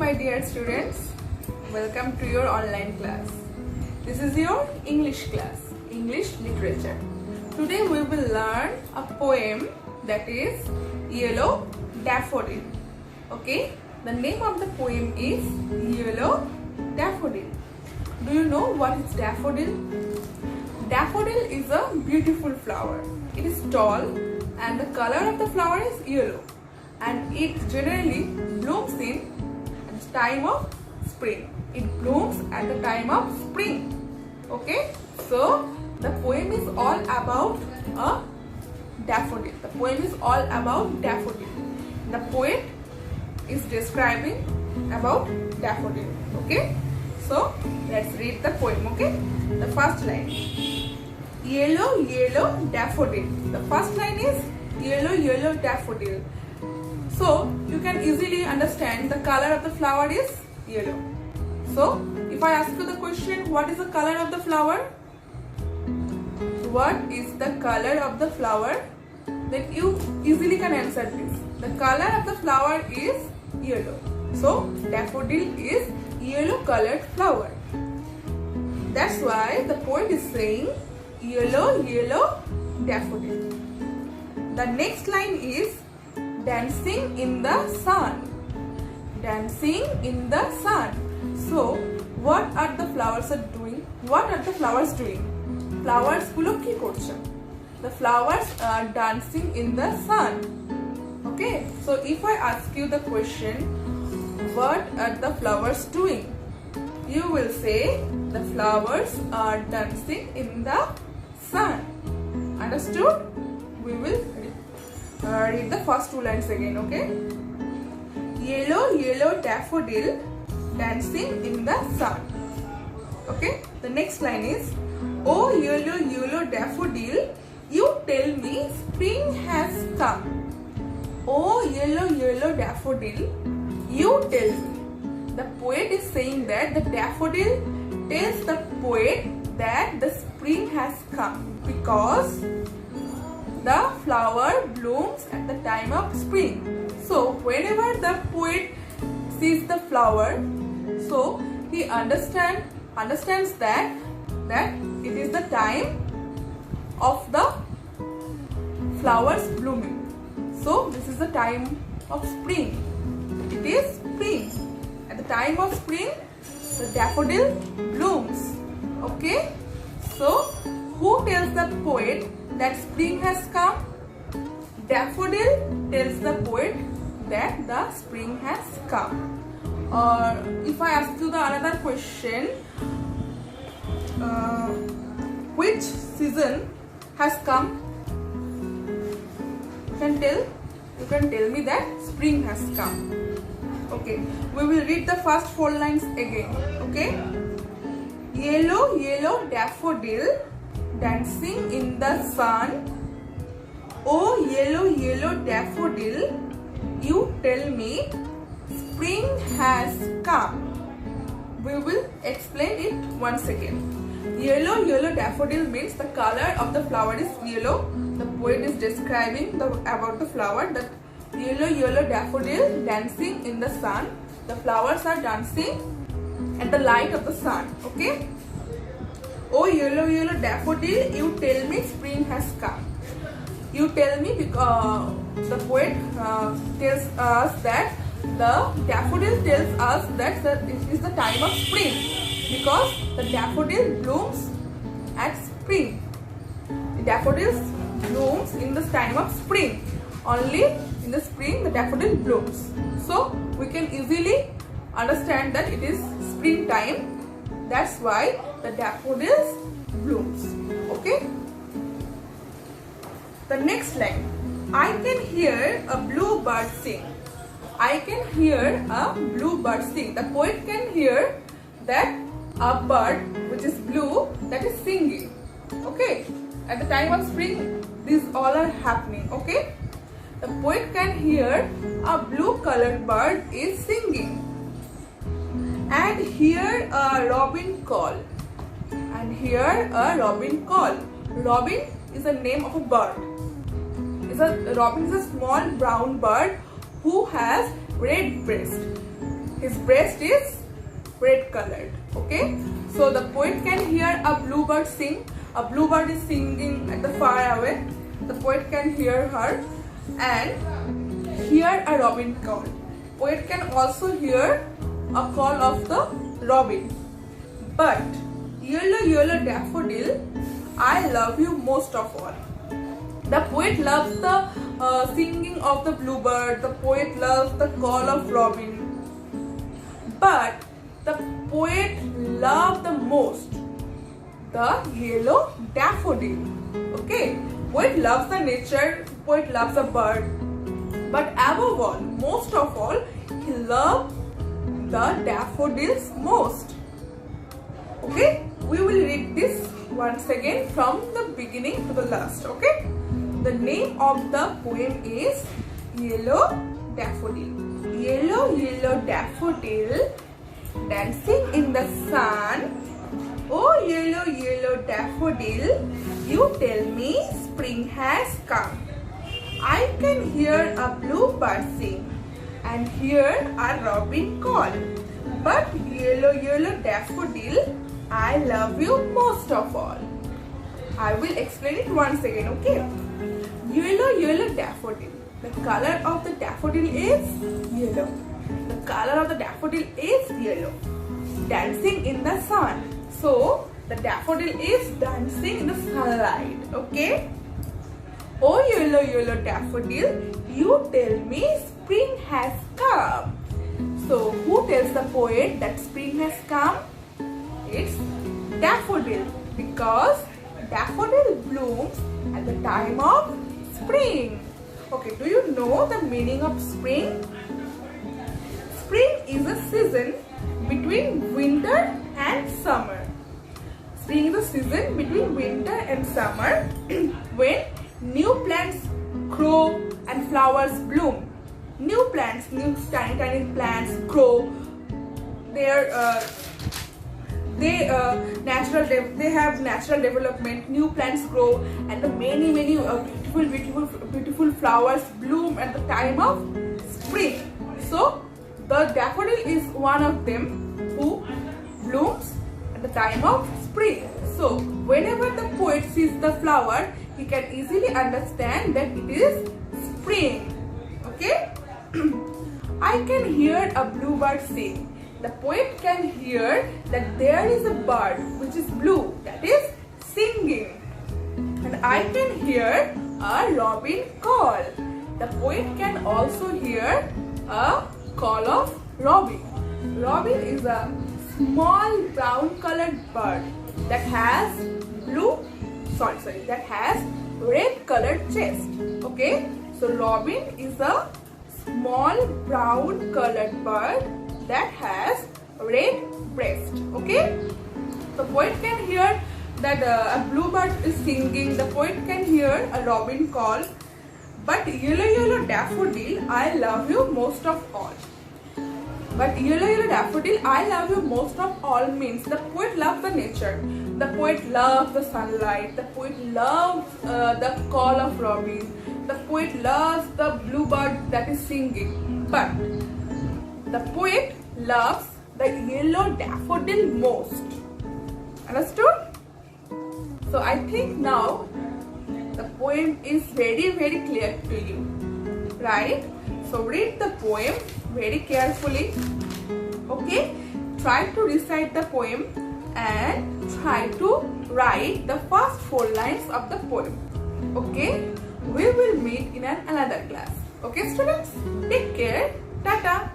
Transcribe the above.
my dear students, welcome to your online class. This is your English class, English literature. Today we will learn a poem that is Yellow Daffodil. Okay, the name of the poem is Yellow Daffodil. Do you know what is daffodil? Daffodil is a beautiful flower. It is tall and the color of the flower is yellow, and it generally blooms in the time of spring. It blooms at the time of spring. Okay, so the poem is all about a daffodil. The poem is all about daffodil. The poet is describing about daffodil. Okay, so let's read the poem. Okay, the first line. Yellow, yellow daffodil. The first line is yellow, yellow daffodil. So you can easily understand the color of the flower is yellow. So if I ask you the question, what is the color of the flower? What is the color of the flower? Then you easily can answer this. The color of the flower is yellow. So daffodil is yellow colored flower. That's why the poet is saying yellow, yellow daffodil. The next line is dancing in the sun. Dancing in the sun. So what are the flowers doing? What are the flowers doing? Flowers gulo ki korche? The flowers are dancing in the sun. Okay, so if I ask you the question, what are the flowers doing? You will say the flowers are dancing in the sun. Understood? We will read the first two lines again. Okay. Yellow, yellow daffodil dancing in the sun. Okay. The next line is, oh yellow, yellow daffodil, you tell me spring has come. Oh yellow, yellow daffodil, you tell me. The poet is saying that the daffodil tells the poet that the spring has come because the flower blooms at the time of spring. So whenever the poet sees the flower, so he understands that it is the time of the flowers blooming. So this is the time of spring. It is spring. At the time of spring, the daffodil blooms. Okay? So who tells the poet that spring has come? Daffodil tells the poet that the spring has come. Or if I ask you the another question, which season has come? You can tell me that spring has come. Okay, we will read the first four lines again. Okay. Yellow, yellow daffodil dancing in the sun. Oh yellow, yellow daffodil, you tell me spring has come. We will explain it once again. Yellow, yellow daffodil means the color of the flower is yellow. The poet is describing about the flower, that yellow, yellow daffodil dancing in the sun. The flowers are dancing at the light of the sun. Okay. Oh yellow, yellow daffodil, you tell me spring has come. You tell me because the poet tells us that the daffodil tells us that it is the time of spring because the daffodil blooms at spring. The daffodils blooms in the time of spring. Only in the spring the daffodil blooms. So we can easily understand that it is spring time. That's why the daffodils blooms. Okay. The next line. I can hear a bluebird sing. I can hear a bluebird sing. The poet can hear that a bird which is blue that is singing. Okay. At the time of spring, these all are happening. Okay. The poet can hear a blue colored bird is singing. And hear a robin call. And hear a robin call. Robin is the name of a bird. Robin is a small brown bird who has red breast. his breast is red colored. Okay, so the poet can hear a bluebird sing. A bluebird is singing at the far away. The poet can hear her and hear a robin call. Poet can also hear a call of the robin. But yellow, yellow daffodil, I love you most of all. The poet loves the singing of the bluebird. The poet loves the call of robin. But the poet loves the most the yellow daffodil. Okay, poet loves the nature, poet loves the bird, but above all, most of all, he loves the daffodils most. Okay, we will read this once again from the beginning to the last. Okay, the name of the poem is Yellow Daffodil. Yellow, yellow daffodil, dancing in the sun. Oh, yellow, yellow daffodil, you tell me spring has come. I can hear a bluebird sing and hear a robin call. But yellow, yellow daffodil, I love you most of all. I will explain it once again, okay? Yellow, yellow daffodil. The color of the daffodil is yellow. The color of the daffodil is yellow. Dancing in the sun. So, the daffodil is dancing in the sunlight, okay? Oh, yellow, yellow daffodil, you tell me spring has come. So, who tells the poet that spring has come? It's daffodil, because daffodil blooms at the time of spring. Okay, do you know the meaning of spring? Spring is a season between winter and summer. Spring is a season between winter and summer when new plants grow and flowers bloom. New plants, new tiny plants grow. They have natural development. New plants grow, and the many beautiful flowers bloom at the time of spring. So the daffodil is one of them who blooms at the time of spring. So whenever the poet sees the flower, he can easily understand that it is spring. Okay. I can hear a bluebird sing. The poet can hear that there is a bird which is blue, that is singing. And I can hear a robin call. The poet can also hear a call of robin. Robin is a small brown colored bird that has red colored chest. Okay, so robin is a small brown colored bird that has red breast. Okay, the poet can hear that a bluebird is singing. The poet can hear a robin call. But yellow, yellow daffodil, I love you most of all. But yellow, yellow daffodil, I love you most of all means the poet loves the nature. The poet loves the sunlight. The poet loves the call of robin. The poet loves the bluebird that is singing. But the poet loves the yellow daffodil most. Understood? So I think now the poem is very clear to you, right? So read the poem very carefully. Okay, try to recite the poem and try to write the first 4 lines of the poem. Okay, we will meet in another class. Okay students, take care. Tata.